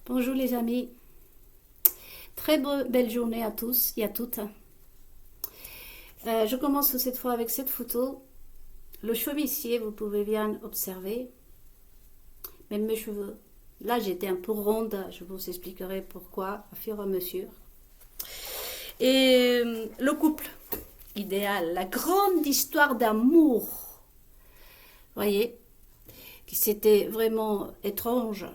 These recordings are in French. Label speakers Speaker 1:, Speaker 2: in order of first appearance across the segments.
Speaker 1: Bonjour les amis, très belle journée à tous et à toutes. Je commence cette fois avec cette photo. Le chevisier, vous pouvez bien observer, même mes cheveux. Là j'étais un peu ronde, je vous expliquerai pourquoi au fur et à mesure. Et le couple idéal, la grande histoire d'amour, voyez, qui c'était vraiment étrange.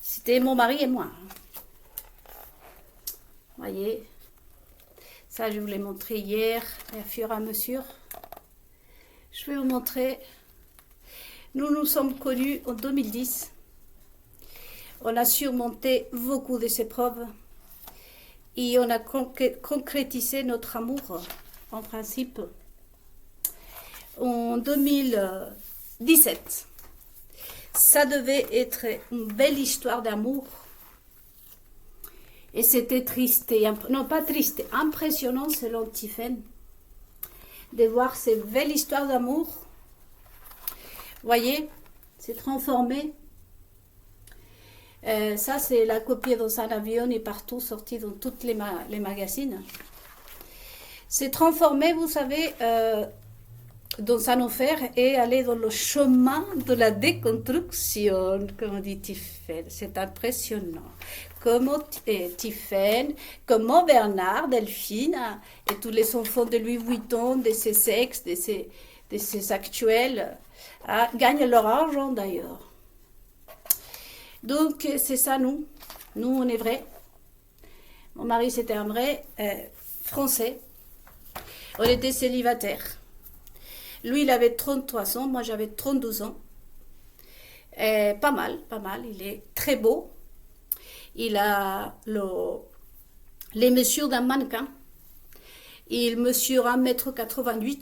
Speaker 1: C'était mon mari et moi. Voyez, ça je vous l'ai montré hier, et à fur et à mesure. Je vais vous montrer. Nous nous sommes connus en 2010. On a surmonté beaucoup de épreuves et on a concrétisé notre amour, en principe, en 2017. Ça devait être une belle histoire d'amour. Et c'était triste, non pas triste, impressionnant selon Tiffen, de voir ces belles histoires d'amour. Voyez, c'est transformé. Ça, c'est la copie dans un avion et partout, sorti dans tous les magazines. C'est transformé, vous savez, dans un enfer et aller dans le chemin de la déconstruction, comme dit Tiffen. C'est impressionnant. Comment Tiffen, comment Bernard, Delphine et tous les enfants de Louis Vuitton, de ses ex, de ses actuels, gagnent leur argent d'ailleurs. Donc c'est ça nous. Nous on est vrais. Mon mari c'était un vrai français. On était célibataires. Lui il avait 33 ans, moi j'avais 32 ans. Pas mal, il est très beau. Il a les mesures d'un mannequin. Il mesure 1,88 m.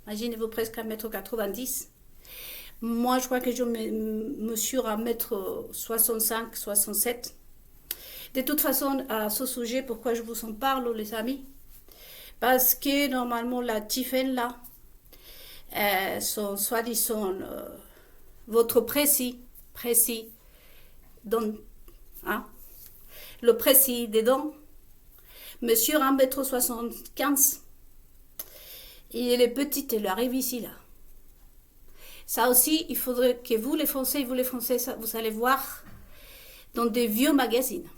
Speaker 1: Imaginez-vous presque 1,90 m. Moi, je crois que je mesure 1,65 m, 67. De toute façon, à ce sujet, pourquoi je vous en parle, les amis? Parce que normalement, la Tiffen, là, son soi-disant, votre précis, donc, hein, le précis des dents, mesure 1,75 m. Et elle est petite, elle arrive ici, là. Ça aussi, il faudrait que vous les Français, ça, vous allez voir dans des vieux magazines.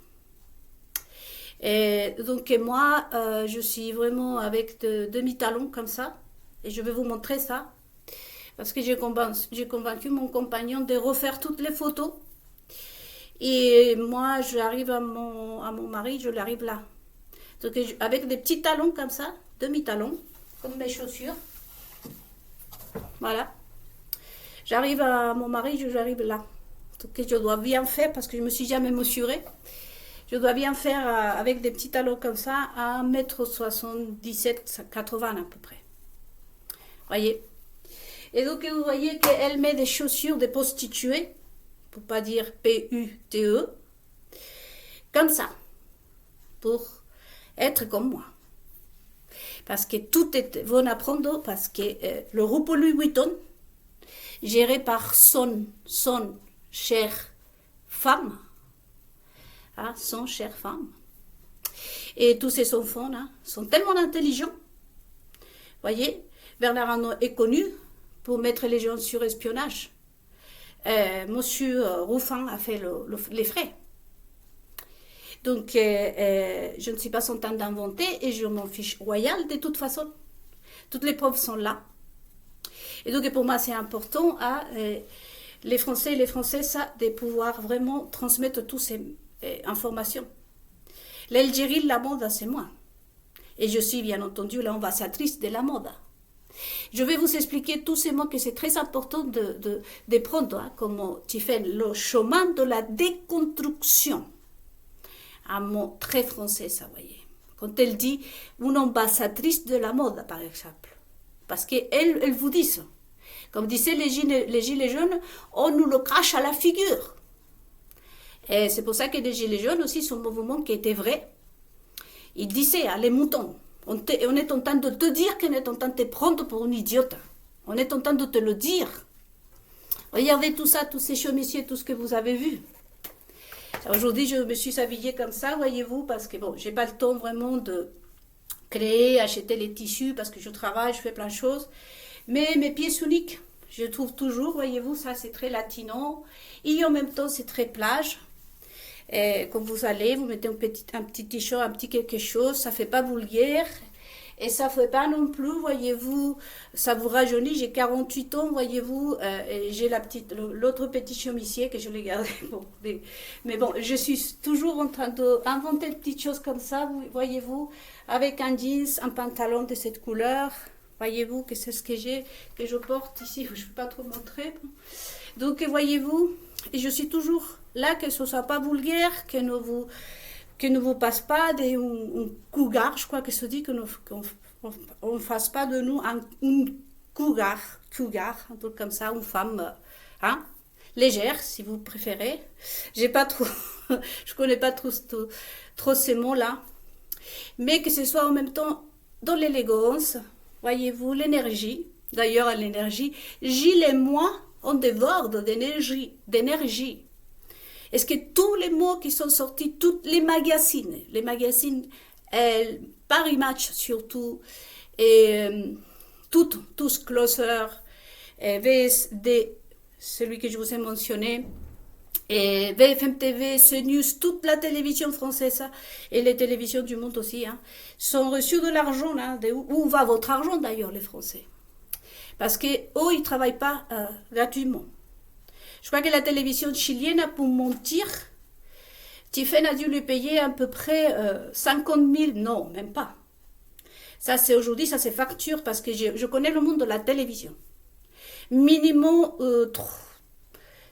Speaker 1: Et donc moi, je suis vraiment avec de demi-talons comme ça. Et je vais vous montrer ça. Parce que j'ai convaincu mon compagnon de refaire toutes les photos. Et moi, j'arrive à mon mari, je l'arrive là. Donc avec des petits talons comme ça, demi-talons, comme mes chaussures. Voilà. J'arrive à mon mari, j'arrive là. Donc je dois bien faire, parce que je ne me suis jamais mesurée. Je dois bien faire avec des petits talons comme ça, à 1,77 m, 80 à peu près. Voyez. Et donc vous voyez qu'elle met des chaussures de prostituées, pour pas dire P-U-T-E, comme ça, pour être comme moi. Parce que tout est bon à prendre, parce que le groupe Louis Vuitton, géré par son chère femme, son chère femme. Et tous ces enfants là sont tellement intelligents. Voyez, Bernard Arnault est connu pour mettre les gens sur espionnage. Monsieur Ruffin a fait les frais. Donc, je ne suis pas son temps d'inventer et je m'en fiche royal de toute façon. Toutes les preuves sont là. Et donc pour moi c'est important les Français et les Françaises de pouvoir vraiment transmettre toutes ces informations. L'Algérie, la mode, c'est moi. Et je suis bien entendu l'ambassadrice de la mode. Je vais vous expliquer tous ces mots que c'est très important de prendre, comme Tiffen, le chemin de la déconstruction. Un mot très français, ça, vous voyez. Quand elle dit une ambassadrice de la mode, par exemple. Parce qu'elle vous dit ça. Comme disaient les gilets jaunes, on nous le crache à la figure. Et c'est pour ça que les gilets jaunes aussi sont un mouvement qui était vrai. Ils disaient, les moutons, on est en train de te dire qu'on est en train de te prendre pour une idiote. On est en train de te le dire. Regardez tout ça, tous ces chemisiers, tout ce que vous avez vu. Aujourd'hui, je me suis habillée comme ça, voyez-vous, parce que bon, j'ai pas le temps vraiment de créer, acheter les tissus, parce que je travaille, je fais plein de choses. Mais mes pièces uniques, je trouve toujours, voyez-vous, ça c'est très latino. Et en même temps, c'est très plage. Et quand vous allez, vous mettez un petit t-shirt, un petit quelque chose, ça fait pas vulgaire. Et ça ne fait pas non plus, voyez-vous, ça vous rajeunit. J'ai 48 ans, voyez-vous, et j'ai l'autre petit chemisier que je l'ai gardé. Bon, mais bon, je suis toujours en train d'inventer des petites choses comme ça, voyez-vous, avec un jeans, un pantalon de cette couleur. Voyez-vous que c'est ce que j'ai, que je porte ici, je ne peux pas trop montrer. Donc, voyez-vous, et je suis toujours là, que ce ne soit pas vulgaire, que ne vous passe pas un cougar, je crois que se dit qu'on ne fasse pas de nous un cougar, un truc comme ça, une femme hein, légère, si vous préférez. J'ai pas trop, je connais pas trop ces mots-là, mais que ce soit en même temps dans l'élégance, voyez-vous, l'énergie. D'ailleurs, l'énergie, Gilles et moi, on déborde d'énergie. Est-ce que tous les mots qui sont sortis, tous les magazines, Paris Match surtout, et tous Closer, VSD, celui que je vous ai mentionné, et BFM TV, CNews, toute la télévision française et les télévisions du monde aussi, hein, sont reçus de l'argent. Hein, où va votre argent d'ailleurs, les Français? Parce qu'eux, ils ne travaillent pas gratuitement. Je crois que la télévision chilienne, pour mentir, Tiffen a dû lui payer à peu près 50 000, non, même pas. Ça, c'est aujourd'hui, ça c'est facture, parce que je connais le monde de la télévision. Minimum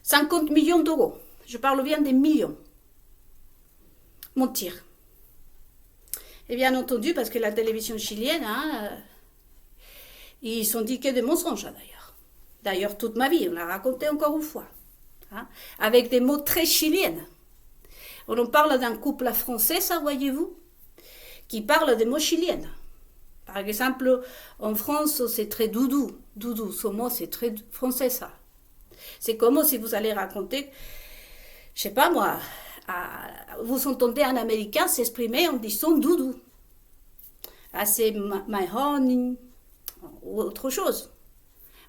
Speaker 1: 50 millions d'euros. Je parle bien des millions. Mentir. Et bien entendu, parce que la télévision chilienne, hein, ils sont dit que des mensonges, d'ailleurs. D'ailleurs, toute ma vie, on l'a raconté encore une fois. Hein, avec des mots très chiliens. On en parle d'un couple français, ça, voyez-vous, qui parle des mots chiliens. Par exemple, en France, c'est très doudou. Doudou, ce mot, c'est très français, ça. C'est comme si vous allez raconter, je sais pas moi, vous entendez un Américain s'exprimer en disant doudou. Ah, c'est my honey, ou autre chose.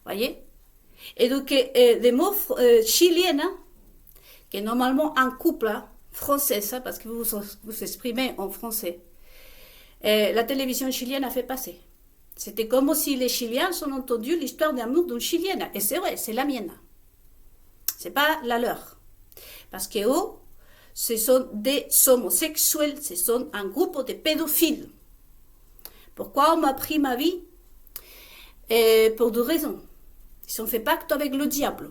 Speaker 1: Voyez? Et donc, des mots chiliens, hein, que normalement un couple hein, français, ça, parce que vous exprimez en français, la télévision chilienne a fait passer. C'était comme si les Chiliens ont entendu l'histoire d'amour d'une Chilienne. Et c'est vrai, c'est la mienne. C'est pas la leur. Parce que eux, ce sont des homosexuels, ce sont un groupe de pédophiles. Pourquoi on m'a pris ma vie? Pour deux raisons. Ils ont fait pacte avec le diable.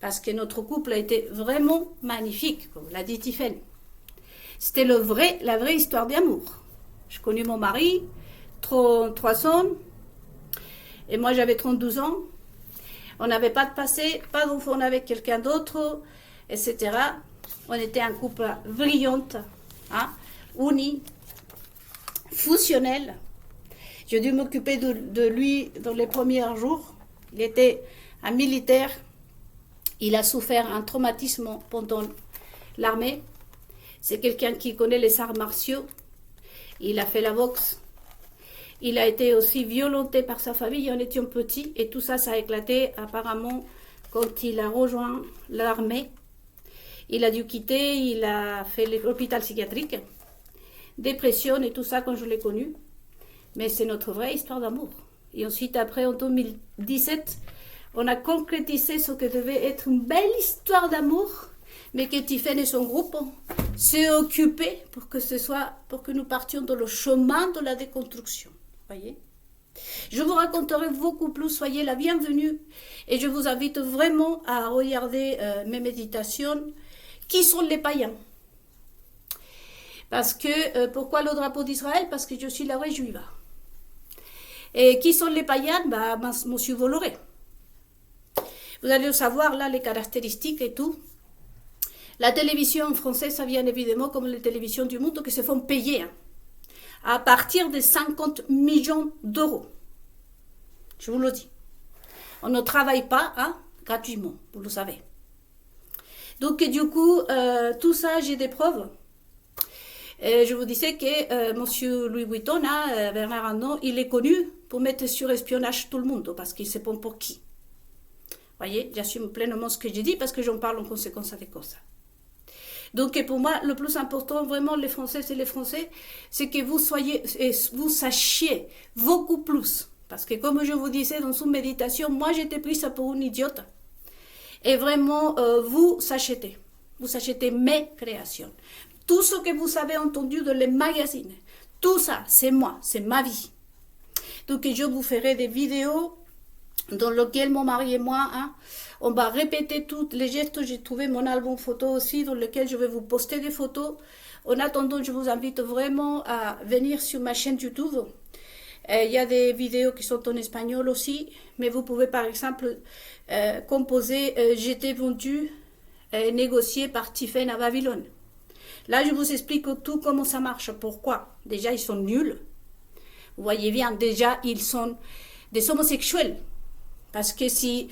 Speaker 1: Parce que notre couple a été vraiment magnifique, comme l'a dit Tiffen. C'était la vraie histoire d'amour. Je connais mon mari, 3 ans, et moi j'avais 32 ans. On n'avait pas de passé, pas d'enfant avec quelqu'un d'autre, etc. On était un couple brillant, hein, uni, fusionnel. J'ai dû m'occuper de lui dans les premiers jours. Il était un militaire. Il a souffert un traumatisme pendant l'armée. C'est quelqu'un qui connaît les arts martiaux. Il a fait la boxe. Il a été aussi violenté par sa famille en étant petit. Et tout ça, ça a éclaté apparemment quand il a rejoint l'armée. Il a dû quitter, il a fait l'hôpital psychiatrique. Dépression et tout ça quand je l'ai connu. Mais c'est notre vraie histoire d'amour. Et ensuite, après, en 2017, on a concrétisé ce que devait être une belle histoire d'amour, mais que Tiffen et son groupe s'est occupé pour que nous partions dans le chemin de la déconstruction. Voyez? Je vous raconterai beaucoup plus, soyez la bienvenue, et je vous invite vraiment à regarder mes méditations. Qui sont les païens? Parce que, pourquoi le drapeau d'Israël? Parce que je suis la vraie juive. Et qui sont les païens? Monsieur Bolloré. Vous allez savoir là les caractéristiques et tout. La télévision française, ça vient évidemment comme les télévisions du monde qui se font payer hein, à partir de 50 millions d'euros. Je vous le dis. On ne travaille pas hein, gratuitement, vous le savez. Donc, et du coup, tout ça, j'ai des preuves. Je vous disais que Monsieur Louis Vuitton, hein, Bernard Arnault, il est connu pour mettre sur espionnage tout le monde, parce qu'il sait pas pour qui. Voyez, j'assume pleinement ce que j'ai dit, parce que j'en parle en conséquence avec ça. Donc, et pour moi, le plus important, vraiment, les Français, c'est que vous soyez, vous sachiez beaucoup plus. Parce que comme je vous disais dans une méditation, moi, j'étais prise pour une idiote. Et vraiment, vous achetez mes créations. Tout ce que vous avez entendu dans les magazines, tout ça, c'est moi, c'est ma vie. Donc, je vous ferai des vidéos dans lesquelles mon mari et moi, hein, on va répéter tous les gestes. J'ai trouvé mon album photo aussi, dans lequel je vais vous poster des photos. En attendant, je vous invite vraiment à venir sur ma chaîne YouTube. Il y a des vidéos qui sont en espagnol aussi, mais vous pouvez par exemple composer « J'étais vendu, négocié par Tiffen à Babylone ». Là, je vous explique tout comment ça marche. Pourquoi? Déjà, ils sont nuls. Vous voyez bien, déjà, ils sont des homosexuels. Parce que si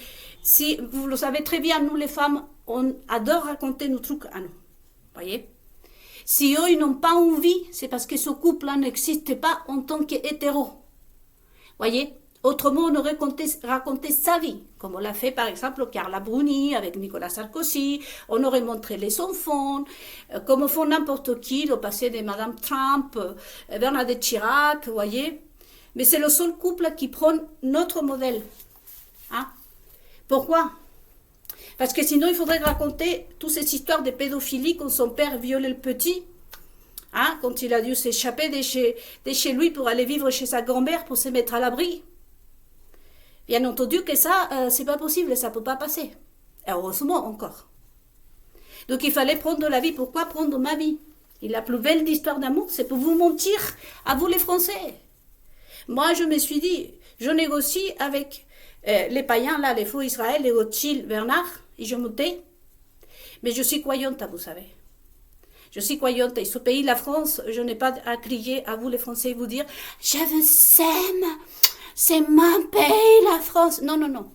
Speaker 1: vous le savez très bien, nous les femmes, on adore raconter nos trucs à nous. Voyez? Si eux, ils n'ont pas envie, c'est parce que ce couple-là n'existe pas en tant qu'hétéro. Voyez? Autrement, on aurait raconté sa vie, comme on l'a fait par exemple Carla Bruni avec Nicolas Sarkozy. On aurait montré les enfants, comme font n'importe qui, le passé de Madame Trump, Bernadette Chirac, voyez? Mais c'est le seul couple qui prend notre modèle. Hein? Pourquoi? Parce que sinon, il faudrait raconter toutes ces histoires de pédophilie quand son père violait le petit, hein, quand il a dû s'échapper de chez lui pour aller vivre chez sa grand-mère pour se mettre à l'abri. Bien entendu que ça, c'est pas possible, ça peut pas passer. Et heureusement encore. Donc il fallait prendre la vie. Pourquoi prendre ma vie? Et la plus belle histoire d'amour, c'est pour vous mentir à vous les Français. Moi, je me suis dit, je négocie avec les païens, là, les faux Israël, les Rothschild, Bernard, et je me tais. Mais je suis croyante, vous savez. Je suis croyante. Et ce pays, la France, je n'ai pas à crier à vous les Français, vous dire, je vous aime, c'est mon pays, la France. Non, non, non.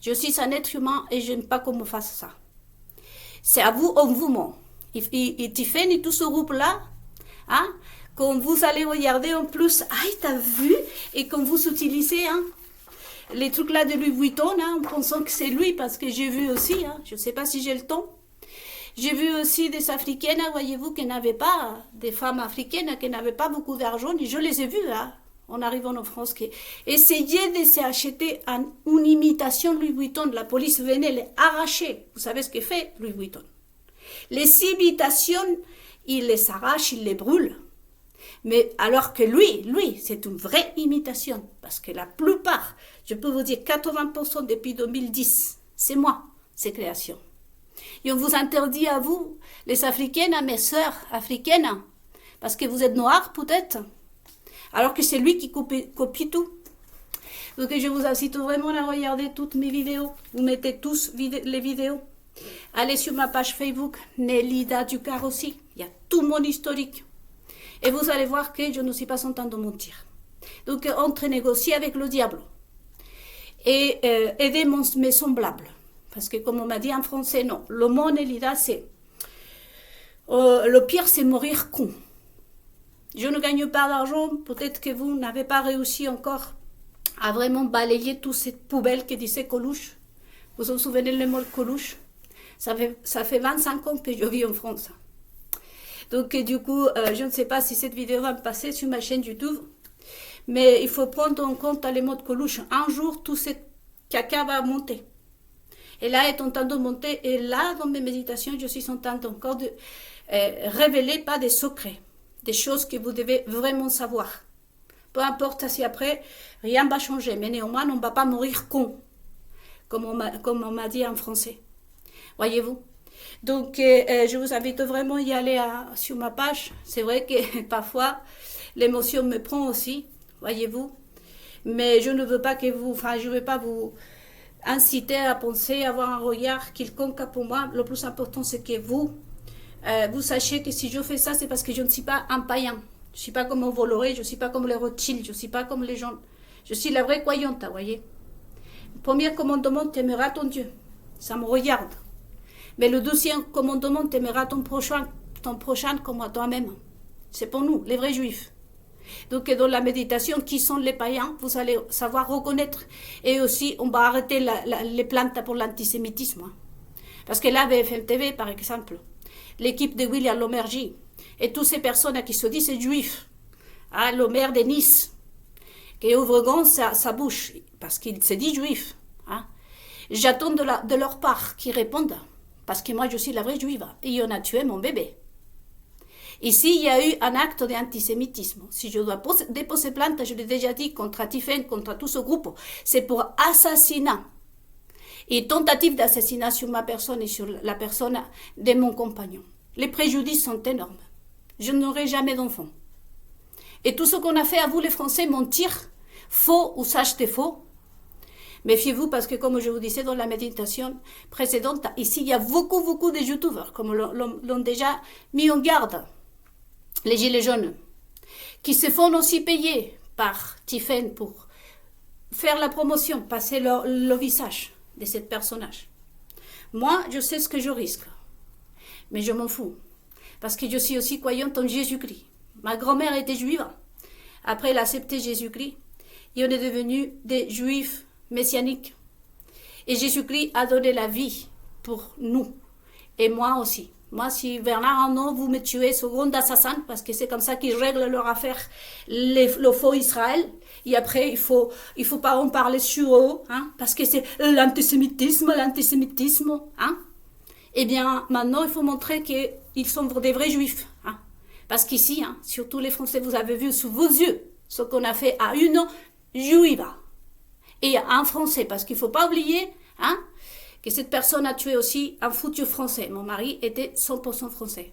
Speaker 1: Je suis un être humain et je n'aime pas qu'on me fasse ça. C'est à vous, on vous ment. Et Tiffen et tout ce groupe-là, hein, quand vous allez regarder en plus, ah, t'as vu? Et quand vous utilisez, hein, les trucs là de Louis Vuitton, hein, en pensant que c'est lui, parce que j'ai vu aussi, hein, je ne sais pas si j'ai le temps, j'ai vu aussi des Africaines, voyez-vous, qui n'avaient pas, des femmes africaines qui n'avaient pas beaucoup d'argent, et je les ai vues, hein, en arrivant en France, qui essayaient de s'acheter une imitation de Louis Vuitton. La police venait les arracher. Vous savez ce que fait Louis Vuitton? Les imitations, il les arrache, il les brûle. Mais alors que lui, c'est une vraie imitation. Parce que la plupart, je peux vous dire 80% depuis 2010, c'est moi, ces créations. Et on vous interdit à vous, les Africaines, à mes sœurs africaines, parce que vous êtes noirs peut-être, alors que c'est lui qui copie tout. Donc je vous incite vraiment à regarder toutes mes vidéos. Vous mettez tous les vidéos. Allez sur ma page Facebook, Nélida Ducar aussi. Il y a tout mon historique. Et vous allez voir que je ne suis pas en train de mentir. Donc, entre négocier avec le diable et aider mes semblables. Parce que, comme on m'a dit en français, non. Le mot Nélida, c'est... le pire, c'est mourir con. Je ne gagne pas d'argent. Peut-être que vous n'avez pas réussi encore à vraiment balayer toute cette poubelle qui disait Coluche. Vous vous souvenez le mot Coluche? Ça fait 25 ans que je vis en France. Donc, du coup, je ne sais pas si cette vidéo va me passer sur ma chaîne YouTube. Mais il faut prendre en compte les mots de Coluche. Un jour, tout ce caca va monter. Et là, est en train de monter. Et là, dans mes méditations, je suis en train encore de révéler pas des secrets. Des choses que vous devez vraiment savoir. Peu importe si après, rien ne va changer. Mais néanmoins, on ne va pas mourir con. Comme on m'a dit en français. Voyez-vous? Donc, je vous invite vraiment à y aller sur ma page. C'est vrai que parfois, l'émotion me prend aussi, voyez-vous. Mais je ne veux pas que je ne veux pas vous inciter à penser, avoir un regard quelconque pour moi. Le plus important, c'est que vous sachiez que si je fais ça, c'est parce que je ne suis pas un païen. Je ne suis pas comme un Bolloré, je ne suis pas comme les Rothschild, je ne suis pas comme les gens. Je suis la vraie croyante, voyez. Premier commandement, t'aimeras ton Dieu. Ça me regarde. Mais le 12e commandement, t'aimeras ton prochain comme à toi-même. C'est pour nous, les vrais juifs. Donc dans la méditation, qui sont les païens, vous allez savoir reconnaître. Et aussi, on va arrêter les plaintes pour l'antisémitisme. Parce que là, BFM TV, par exemple, l'équipe de William Lomergy, et toutes ces personnes qui se disent juifs, hein, le maire de Nice, qui ouvre grand sa bouche, parce qu'il se dit juif. Hein. J'attends de leur part qu'ils répondent, parce que moi je suis la vraie juive, et on a tué mon bébé. Ici, il y a eu un acte d'antisémitisme. Si je dois déposer plainte, je l'ai déjà dit, contre Tiffen, contre tout ce groupe, c'est pour assassinat et tentative d'assassinat sur ma personne et sur la personne de mon compagnon. Les préjudices sont énormes. Je n'aurai jamais d'enfant. Et tout ce qu'on a fait à vous, les Français, mentir, faux ou s'acheter faux, méfiez-vous parce que, comme je vous disais dans la méditation précédente, ici, il y a beaucoup de youtubeurs, comme l'ont déjà mis en garde, les gilets jaunes, qui se font aussi payer par Tiffen pour faire la promotion, passer le visage de ce personnage. Moi, je sais ce que je risque, mais je m'en fous, parce que je suis aussi croyante en Jésus-Christ. Ma grand-mère était juive, après elle a accepté Jésus-Christ, et on est devenus des juifs messianiques. Et Jésus-Christ a donné la vie pour nous, et moi aussi. Moi, si Bernard Arnault, vous me tuez ce grand assassin, parce que c'est comme ça qu'ils règlent leur affaire, le faux Israël, et après, il faut pas en parler sur eux, hein, parce que c'est l'antisémitisme, hein. Eh bien, maintenant, il faut montrer qu'ils sont des vrais juifs, hein. Parce qu'ici, hein, surtout les Français, vous avez vu sous vos yeux ce qu'on a fait à une juive et à un Français, parce qu'il ne faut pas oublier, hein, que cette personne a tué aussi un futur Français. Mon mari était 100% Français.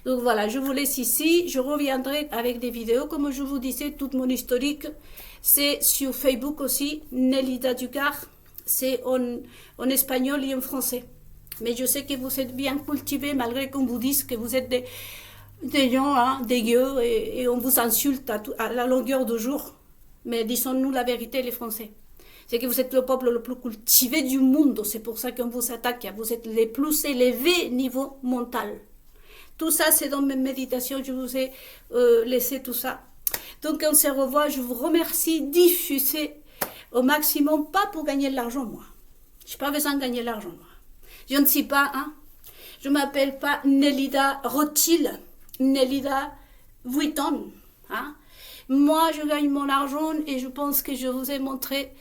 Speaker 1: Donc voilà, je vous laisse ici. Je reviendrai avec des vidéos. Comme je vous disais, toute mon historique, c'est sur Facebook aussi, Nélida Ducar. C'est en espagnol et en français. Mais je sais que vous êtes bien cultivés, malgré qu'on vous dise que vous êtes des gens, hein, dégueux, et on vous insulte à la longueur de jour. Mais disons-nous la vérité, les Français. C'est que vous êtes le peuple le plus cultivé du monde. C'est pour ça qu'on vous attaque. Vous êtes les plus élevés niveau mental. Tout ça, c'est dans mes méditations. Je vous ai laissé tout ça. Donc, on se revoit. Je vous remercie. Diffusez au maximum. Pas pour gagner de l'argent, moi. Je n'ai pas besoin de gagner de l'argent, moi. Je ne suis pas, hein. Je ne m'appelle pas Nélida Rothschild. Nélida Vuitton, hein. Moi, je gagne mon argent et je pense que je vous ai montré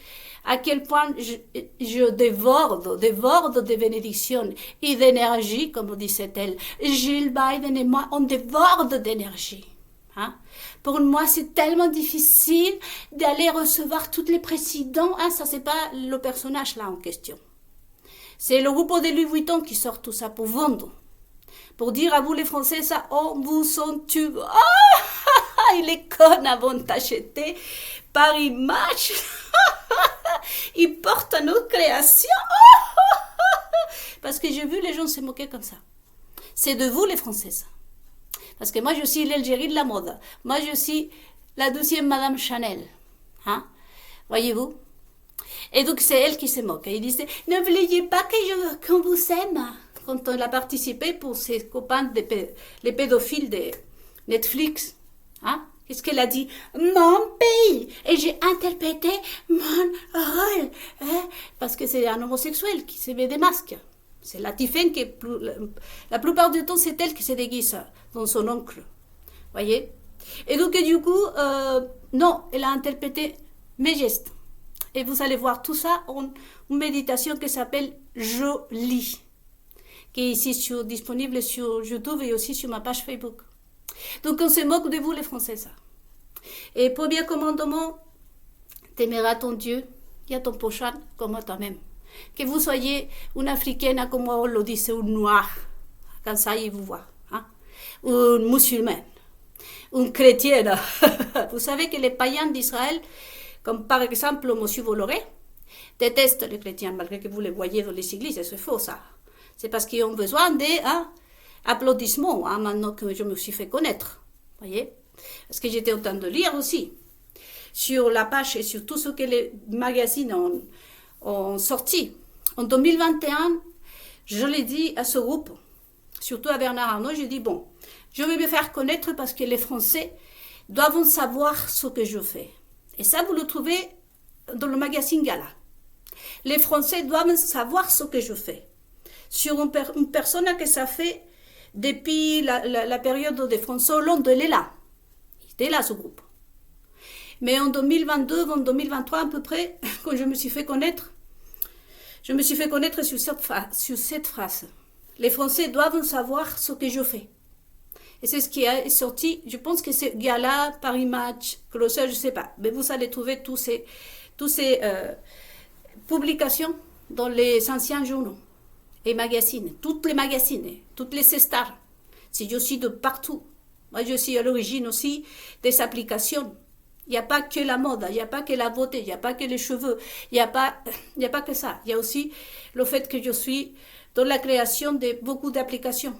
Speaker 1: à quel point je dévore des bénédictions et d'énergie, comme disait-elle. Jill Biden et moi, on dévore d'énergie. Hein? Pour moi, c'est tellement difficile d'aller recevoir tous les présidents. Hein? Ça, c'est pas le personnage là en question. C'est le groupe de Louis Vuitton qui sort tout ça pour vendre. Pour dire à vous les Français, ça, on vous en tue. Ah, il est con avant d'acheter Paris Match. Ils portent nos créations. Parce que j'ai vu les gens se moquer comme ça. C'est de vous les Françaises. Parce que moi, je suis l'Algérie de la mode. Moi, je suis la 12e Madame Chanel. Hein? Voyez-vous? Et donc, c'est elle qui se moque. Il disait, n'oubliez pas qu'on vous aime. Quand on a participé pour ses copains, les pédophiles de Netflix. Hein? Qu'est-ce qu'elle a dit? Mon pays! Et j'ai interprété mon rôle. Hein? Parce que c'est un homosexuel qui se met des masques. C'est la Tiffen qui est la plupart du temps, c'est elle qui se déguise dans son oncle. Voyez? Et donc, du coup, non, elle a interprété mes gestes. Et vous allez voir tout ça en une méditation qui s'appelle Jolie, qui est ici disponible sur YouTube et aussi sur ma page Facebook. Donc, on se moque de vous, les Français, ça. Et premier commandement, t'aimeras ton Dieu et à ton prochain comme à toi-même. Que vous soyez une Africaine, comme on le dit, ou une Noire, comme ça, ils vous voient. Hein? Ou une musulmane, une chrétienne. Vous savez que les païens d'Israël, comme par exemple M. Bolloré, détestent les chrétiens, malgré que vous les voyez dans les églises, c'est faux, ça. C'est parce qu'ils ont besoin des applaudissements, hein, maintenant que je me suis fait connaître. Voyez? Parce que j'étais en train de lire aussi sur la page et sur tout ce que les magazines ont sorti. En 2021, je l'ai dit à ce groupe, surtout à Bernard Arnault, j'ai dit, bon, je vais me faire connaître parce que les Français doivent savoir ce que je fais. Et ça, vous le trouvez dans le magazine Gala. Les Français doivent savoir ce que je fais. Sur une personne que ça fait depuis la période de François Hollande, elle est là. Il était là, ce groupe. Mais en 2022, en 2023 à peu près, quand je me suis fait connaître sur cette phrase. Les Français doivent savoir ce que je fais. Et c'est ce qui est sorti, je pense que c'est Gala, Paris Match, Closer, je ne sais pas. Mais vous allez trouver tous ces publications dans les anciens journaux et magazines, toutes les magazines, toutes les stars. C'est aussi de partout. Moi, je suis à l'origine aussi des applications. Il n'y a pas que la mode, il n'y a pas que la beauté, il n'y a pas que les cheveux, il n'y a pas que ça. Il y a aussi le fait que je suis dans la création de beaucoup d'applications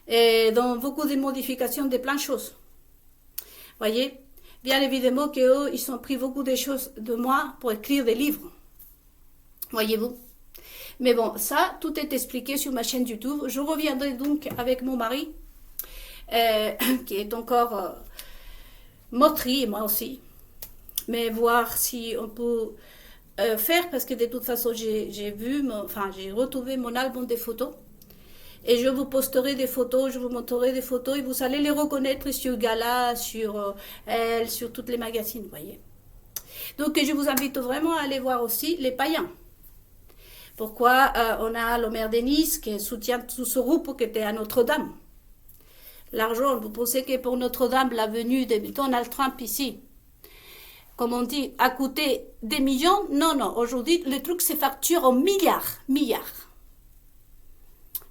Speaker 1: et dans beaucoup de modifications de plein de choses. Voyez, bien évidemment qu'eux, ils ont pris beaucoup de choses de moi pour écrire des livres. Voyez-vous. Mais bon, ça, tout est expliqué sur ma chaîne YouTube. Je reviendrai donc avec mon mari, qui est encore motrier, moi aussi. Mais voir si on peut faire, parce que de toute façon, j'ai retrouvé mon album des photos. Et je vous posterai des photos, je vous montrerai des photos et vous allez les reconnaître sur Gala, sur Elle, sur toutes les magazines, vous voyez. Donc, je vous invite vraiment à aller voir aussi les païens. Pourquoi on a le maire de Nice qui soutient tout ce groupe qui était à Notre-Dame. L'argent, vous pensez que pour Notre-Dame, la venue de Donald Trump ici, comme on dit, a coûté des millions? Non, non, aujourd'hui, le truc se facture en milliards.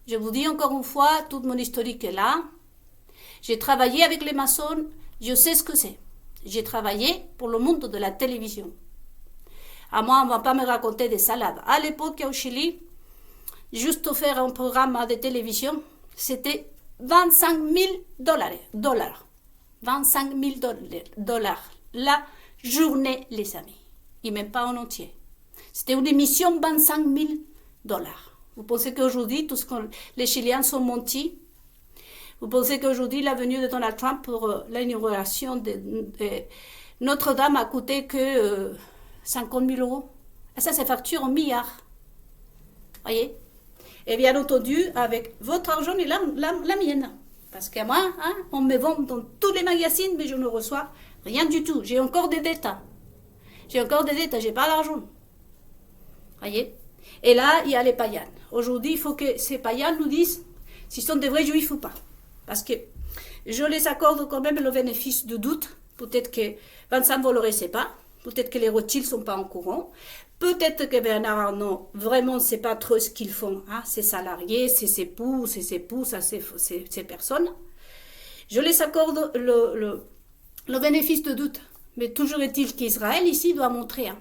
Speaker 1: Je vous dis encore une fois, toute mon historique est là. J'ai travaillé avec les maçons, je sais ce que c'est. J'ai travaillé pour le monde de la télévision. À moi, on ne va pas me raconter des salades. À l'époque, au Chili, juste faire un programme de télévision, c'était 25 000 dollars. 25 000 dollars la journée, les amis. Et même pas en entier. C'était une émission 25 000 dollars. Vous pensez qu'aujourd'hui, les Chiliens sont mentis? Vous pensez qu'aujourd'hui, la venue de Donald Trump pour l'inauguration de Notre-Dame a coûté que 50 000 euros? Et ça, c'est facture en milliards. Voyez? Et bien entendu, avec votre argent et la mienne. Parce que moi, on me vend dans tous les magazines, mais je ne reçois rien du tout. J'ai encore des dettes. J'ai pas l'argent. Voyez? Et là, il y a les païens. Aujourd'hui, il faut que ces païens nous disent s'ils sont des vrais juifs ou pas. Parce que je les accorde quand même le bénéfice du doute. Peut-être que Vincent Bolloré ne sait pas. Peut-être que les Rothschild ne sont pas en courant. Peut-être que Bernard Arnault, vraiment, ne sait pas trop ce qu'ils font. Ses salariés, ses époux, ces personnes. Je les accorde le bénéfice de doute. Mais toujours est-il qu'Israël, ici, doit montrer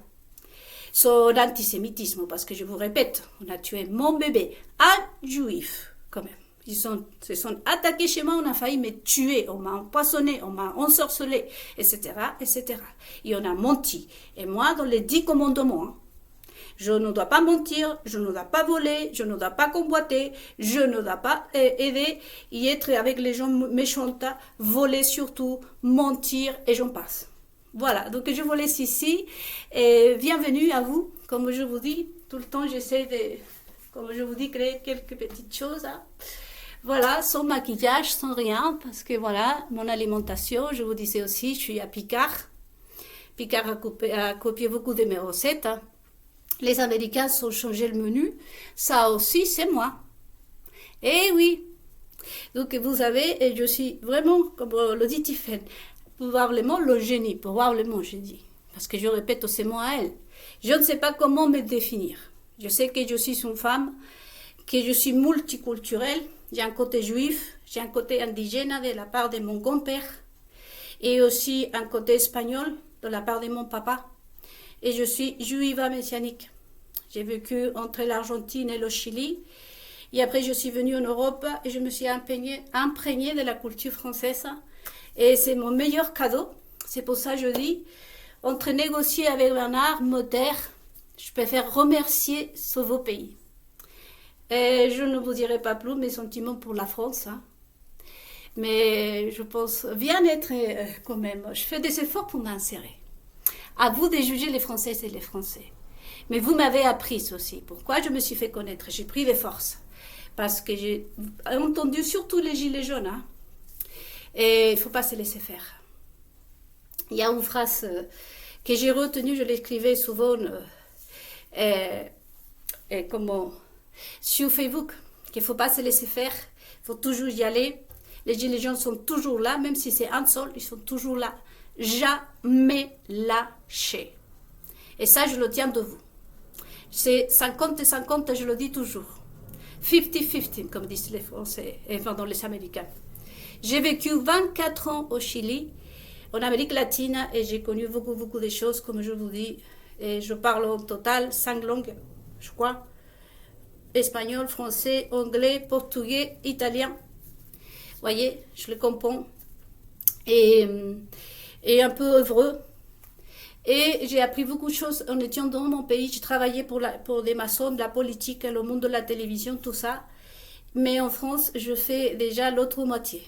Speaker 1: son antisémitisme. Parce que je vous répète, on a tué mon bébé, un juif, quand même. Ils se sont attaqués chez moi, on a failli me tuer, on m'a empoisonné, on m'a ensorcelé, etc., etc. Et on a menti. Et moi, dans les 10 commandements, je ne dois pas mentir, je ne dois pas voler, je ne dois pas convoiter, je ne dois pas aider et être avec les gens méchants, voler surtout, mentir, et j'en passe. Voilà, donc je vous laisse ici, et bienvenue à vous. Comme je vous dis, tout le temps j'essaie de, comme je vous dis, créer quelques petites choses. Voilà, sans maquillage, sans rien, parce que voilà, mon alimentation, je vous disais aussi, je suis à Picard. Picard a copié beaucoup de mes recettes. Les Américains ont changé le menu. Ça aussi, c'est moi. Eh oui. Donc vous avez, et je suis vraiment, comme le dit Tiffen, probablement le génie, probablement je dis. Parce que je répète ces mots à elle. Je ne sais pas comment me définir. Je sais que je suis une femme, que je suis multiculturelle. J'ai un côté juif, j'ai un côté indigène de la part de mon grand-père et aussi un côté espagnol de la part de mon papa. Et je suis juive messianique. J'ai vécu entre l'Argentine et le Chili. Et après, je suis venue en Europe et je me suis imprégnée de la culture française. Et c'est mon meilleur cadeau. C'est pour ça que je dis, entre négocier avec Bernard, me taire, je préfère remercier ce beau pays. Et je ne vous dirai pas plus mes sentiments pour la France, hein. Mais je pense bien être quand même. Je fais des efforts pour m'insérer. À vous de juger les Françaises et les Français. Mais vous m'avez appris aussi. Pourquoi je me suis fait connaître? J'ai pris des forces. Parce que j'ai entendu surtout les gilets jaunes, hein. Et il ne faut pas se laisser faire. Il y a une phrase que j'ai retenue, je l'écrivais souvent comment, sur Facebook, qu'il ne faut pas se laisser faire, il faut toujours y aller. Les gilets jaunes sont toujours là, même si c'est un seul, ils sont toujours là. Jamais lâcher. Et ça, je le tiens de vous. C'est 50 et 50, je le dis toujours. 50-50, comme disent les Français, et pardon, les Américains. J'ai vécu 24 ans au Chili, en Amérique latine, et j'ai connu beaucoup de choses, comme je vous dis. Et je parle en total 5 langues, je crois. Espagnol, français, anglais, portugais, italien. Vous voyez, je le comprends. Et un peu heureux. Et j'ai appris beaucoup de choses en étant dans mon pays. J'ai travaillé pour des maçons, de la politique, le monde de la télévision, tout ça. Mais en France, je fais déjà l'autre moitié.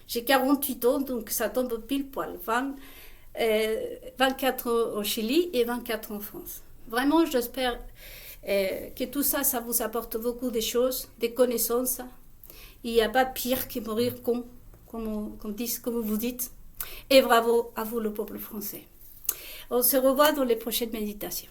Speaker 1: J'ai 48 ans, donc ça tombe pile poil. 24 ans au Chili et 24 ans en France. Vraiment, j'espère que tout ça, ça vous apporte beaucoup de choses, des connaissances. Il n'y a pas pire que mourir comme vous dites. Et bravo à vous, le peuple français. On se revoit dans les prochaines méditations.